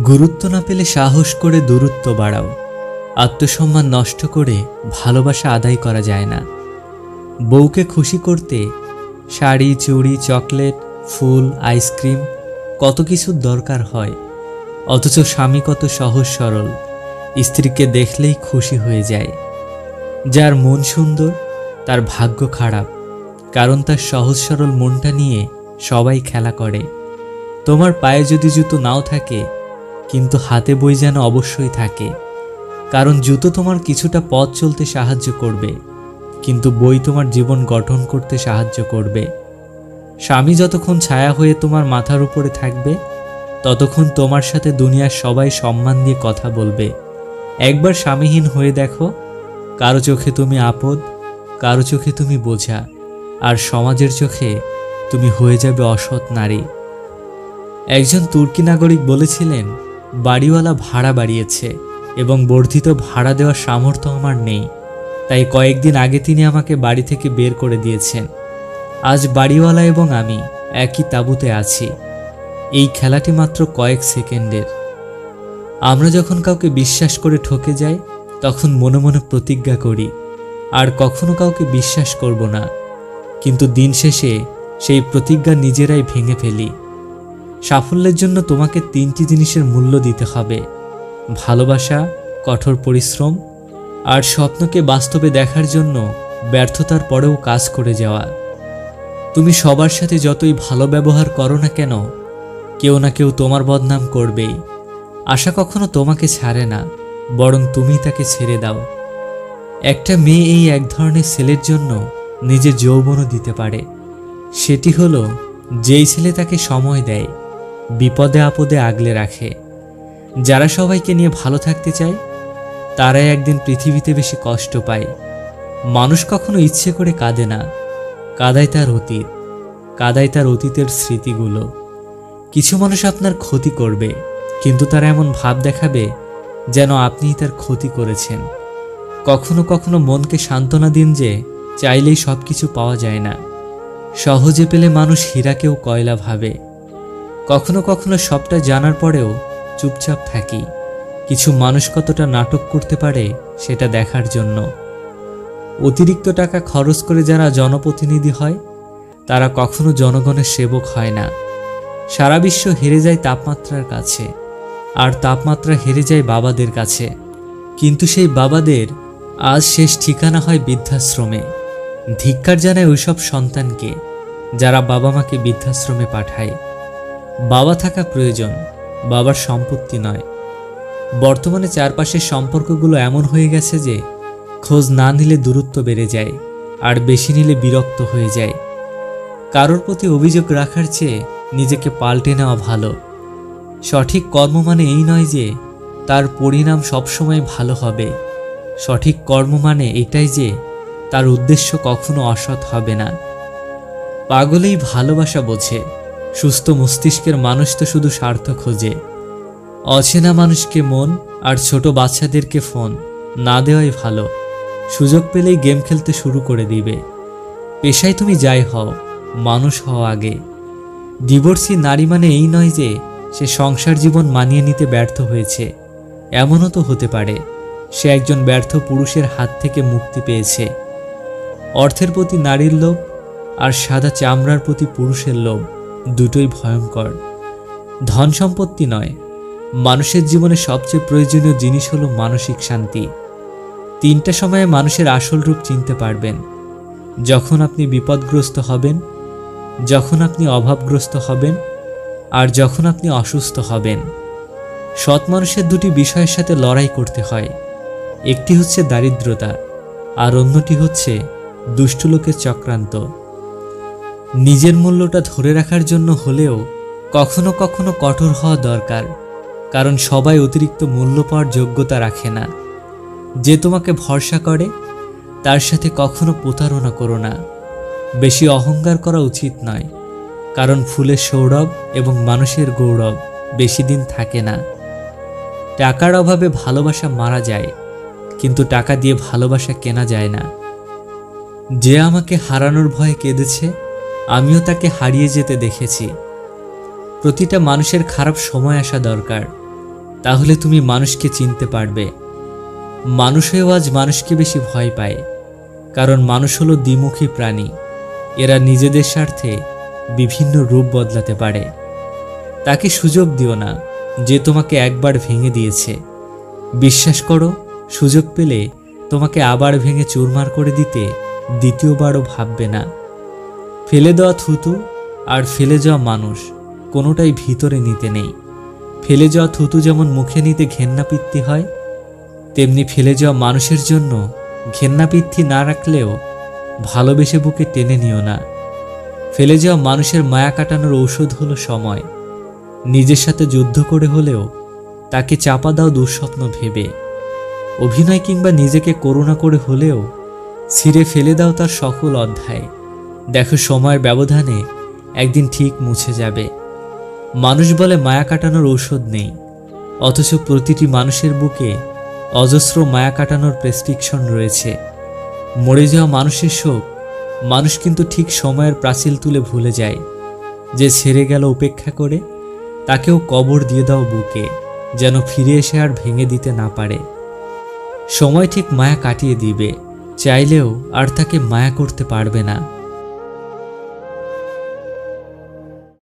গুরুত্ব না পেলে সাহস করে দূরত্ব বাড়াও। আত্মসম্মান নষ্ট করে ভালোবাসা আদায় করা যায় না। বউকে খুশি করতে শাড়ি, চুড়ি, চকলেট, ফুল, আইসক্রিম কত কিছুর দরকার হয়, অথচ স্বামী কত সহজ সরল, স্ত্রীকে দেখলেই খুশি হয়ে যায়। যার মন সুন্দর তার ভাগ্য খারাপ, কারণ তার সহজ সরল মনটা নিয়ে সবাই খেলা করে। তোমার পায়ে যদি জুতো নাও থাকে, কিন্তু হাতে বই যেন অবশ্যই থাকে, কারণ জুতো তোমার কিছুটা পথ চলতে সাহায্য করবে, কিন্তু বই তোমার জীবন গঠন করতে সাহায্য করবে। স্বামী যতক্ষণ ছায়া হয়ে তোমার মাথার উপরে থাকবে, ততক্ষণ তোমার সাথে দুনিয়ার সবাই সম্মান দিয়ে কথা বলবে। একবার স্বামীহীন হয়ে দেখো, কারো চোখে তুমি আপদ, কারো চোখে তুমি বোঝা, আর সমাজের চোখে তুমি হয়ে যাবে অসৎ নারী। একজন তুর্কি নাগরিক বলেছিলেন, বাড়িওয়ালা ভাড়া বাড়িয়েছে এবং বর্ধিত ভাড়া দেওয়ার সামর্থ্য আমার নেই, তাই কয়েকদিন আগে তিনি আমাকে বাড়ি থেকে বের করে দিয়েছেন। আজ বাড়িওয়ালা এবং আমি একই তাঁবুতে আছি। এই খেলাটি মাত্র কয়েক সেকেন্ডের। আমরা যখন কাউকে বিশ্বাস করে ঠকে যাই, তখন মনে মনে প্রতিজ্ঞা করি আর কখনো কাউকে বিশ্বাস করব না, কিন্তু দিন শেষে সেই প্রতিজ্ঞা নিজেরাই ভেঙে ফেলি। সাফল্যের জন্য তোমাকে 3টি জিনিসের মূল্য দিতে হবে: ভালোবাসা, কঠোর পরিশ্রম, আর স্বপ্নকে বাস্তবে দেখার জন্য ব্যর্থতার পরেও কাজ করে যাওয়া। তুমি সবার সাথে যতই ভালো ব্যবহার করো না কেন, কেউ না কেউ তোমার বদনাম করবেই। আশা কখনো তোমাকে ছাড়ে না, বরং তুমি তাকে ছেড়ে দাও। একটা মেয়ে এই এক ধরনের ছেলের জন্য নিজের যৌবনও দিতে পারে। সেটি হলো যেই ছেলে তাকে সময় দেয়, বিপদে আপদে আগলে রাখে। যারা সবাইকে নিয়ে ভালো থাকতে চায়, তারাই একদিন পৃথিবীতে বেশি কষ্ট পায়। মানুষ কখনো ইচ্ছে করে কাঁদে না, কাঁদায় তার অতীত, কাঁদায় তার অতীতের স্মৃতিগুলো। কিছু মানুষ আপনার ক্ষতি করবে, কিন্তু তারা এমন ভাব দেখাবে যেন আপনিই তার ক্ষতি করেছেন। কখনো কখনো মনকে সান্ত্বনা দিন যে চাইলেই সব কিছু পাওয়া যায় না। সহজে পেলে মানুষ হীরাকেও কয়লা ভাবে। কখনো কখনো সবটা জানার পরেও চুপচাপ থাকি, কিছু মানুষ কতটা নাটক করতে পারে সেটা দেখার জন্য। অতিরিক্ত টাকা খরচ করে যারা জনপ্রতিনিধি হয়, তারা কখনো জনগণের সেবক হয় না। সারা বিশ্ব হেরে যায় তাপমাত্রার কাছে, আর তাপমাত্রা হেরে যায় বাবাদের কাছে। কিন্তু সেই বাবাদের আজ শেষ ঠিকানা হয় বৃদ্ধাশ্রমে। ধিক্কার জানায় ওইসব সন্তানকে যারা বাবা মাকে বৃদ্ধাশ্রমে পাঠায়। বাবা থাকা প্রয়োজন, বাবার সম্পত্তি নয়। বর্তমানে চারপাশের সম্পর্কগুলো এমন হয়ে গেছে যে খোঁজ না নিলে দূরত্ব বেড়ে যায়, আর বেশি নিলে বিরক্ত হয়ে যায়। কারোর প্রতি অভিযোগ রাখার চেয়ে নিজেকে পাল্টে নেওয়া ভালো। সঠিক কর্ম মানে এই নয় যে তার পরিণাম সবসময় ভালো হবে। সঠিক কর্ম মানে এটাই যে তার উদ্দেশ্য কখনো অসৎ হবে না। পাগলেই ভালোবাসা বোঝে, সুস্থ মস্তিষ্কের মানুষ তো শুধু স্বার্থ খোঁজে। অচেনা মানুষকে মন আর ছোট বাচ্চাদেরকে ফোন না দেওয়াই ভালো। সুযোগ পেলেই গেম খেলতে শুরু করে দিবে। পেশায় তুমি যাই হও, মানুষ হও আগে। ডিভোর্সি নারী মানে এই নয় যে সে সংসার জীবন মানিয়ে নিতে ব্যর্থ হয়েছে। এমনও তো হতে পারে সে একজন ব্যর্থ পুরুষের হাত থেকে মুক্তি পেয়েছে। অর্থের প্রতি নারীর লোভ আর সাদা চামড়ার প্রতি পুরুষের লোভ দুটোই ভয়ঙ্কর। ধন সম্পত্তি নয়, মানুষের জীবনে সবচেয়ে প্রয়োজনীয় জিনিস হলো মানসিক শান্তি। 3টা সময়ে মানুষের আসল রূপ চিনতে পারবেন: যখন আপনি বিপদগ্রস্ত হবেন, যখন আপনি অভাবগ্রস্ত হবেন, আর যখন আপনি অসুস্থ হবেন। সৎ মানুষের 2টি বিষয়ের সাথে লড়াই করতে হয়। একটি হচ্ছে দারিদ্রতা, আর অন্যটি হচ্ছে দুষ্ট লোকের চক্রান্ত। নিজের মূল্যটা ধরে রাখার জন্য হলেও কখনো কখনো কঠোর হওয়া দরকার, কারণ সবাই অতিরিক্ত মূল্য পাওয়ার যোগ্যতা রাখে না। যে তোমাকে ভরসা করে তার সাথে কখনো প্রতারণা করো না। বেশি অহংকার করা উচিত নয়, কারণ ফুলের সৌরভ এবং মানুষের গৌরব বেশি দিন থাকে না। টাকার অভাবে ভালোবাসা মারা যায়, কিন্তু টাকা দিয়ে ভালোবাসা কেনা যায় না। যে আমাকে হারানোর ভয়ে কেঁদেছে, আমিও তাকে হারিয়ে যেতে দেখেছি। প্রতিটা মানুষের খারাপ সময় আসা দরকার, তাহলে তুমি মানুষকে চিনতে পারবে। মানুষেও আজ মানুষকে বেশি ভয় পায়, কারণ মানুষ হলো দ্বিমুখী প্রাণী। এরা নিজেদের স্বার্থে বিভিন্ন রূপ বদলাতে পারে। তাকে সুযোগ দিও না যে তোমাকে একবার ভেঙে দিয়েছে। বিশ্বাস করো, সুযোগ পেলে তোমাকে আবার ভেঙে চুরমার করে দিতে দ্বিতীয়বারও ভাববে না। ফেলে দেওয়া থুতু আর ফেলে যাওয়া মানুষ কোনোটাই ভিতরে নিতে নেই। ফেলে যাওয়া থুতু যেমন মুখে নিতে ঘেন্নাপিত্তি হয়, তেমনি ফেলে যাওয়া মানুষের জন্য ঘেন্নাপিত্তি না রাখলেও ভালোবেসে বুকে টেনে নিও না। ফেলে যাওয়া মানুষের মায়া কাটানোর ঔষধ হলো সময়। নিজের সাথে যুদ্ধ করে হলেও তাকে চাপা দাও দুঃস্বপ্ন ভেবে। অভিনয় কিংবা নিজেকে করুণা করে হলেও ছিঁড়ে ফেলে দাও তার সকল অধ্যায়। দেখো, সময়ের ব্যবধানে একদিন ঠিক মুছে যাবে। মানুষ বলে মায়া কাটানোর ঔষধ নেই, অথচ প্রতিটি মানুষের বুকে অজস্র মায়া কাটানোর প্রেসক্রিপশন রয়েছে। মরে যাওয়া মানুষের শোক মানুষ কিন্তু ঠিক সময়ের প্রাচীল তুলে ভুলে যায়। যে ছেড়ে গেল উপেক্ষা করে, তাকেও কবর দিয়ে দাও বুকে, যেন ফিরে এসে আর ভেঙে দিতে না পারে। সময় ঠিক মায়া কাটিয়ে দিবে, চাইলেও আর তাকে মায়া করতে পারবে না।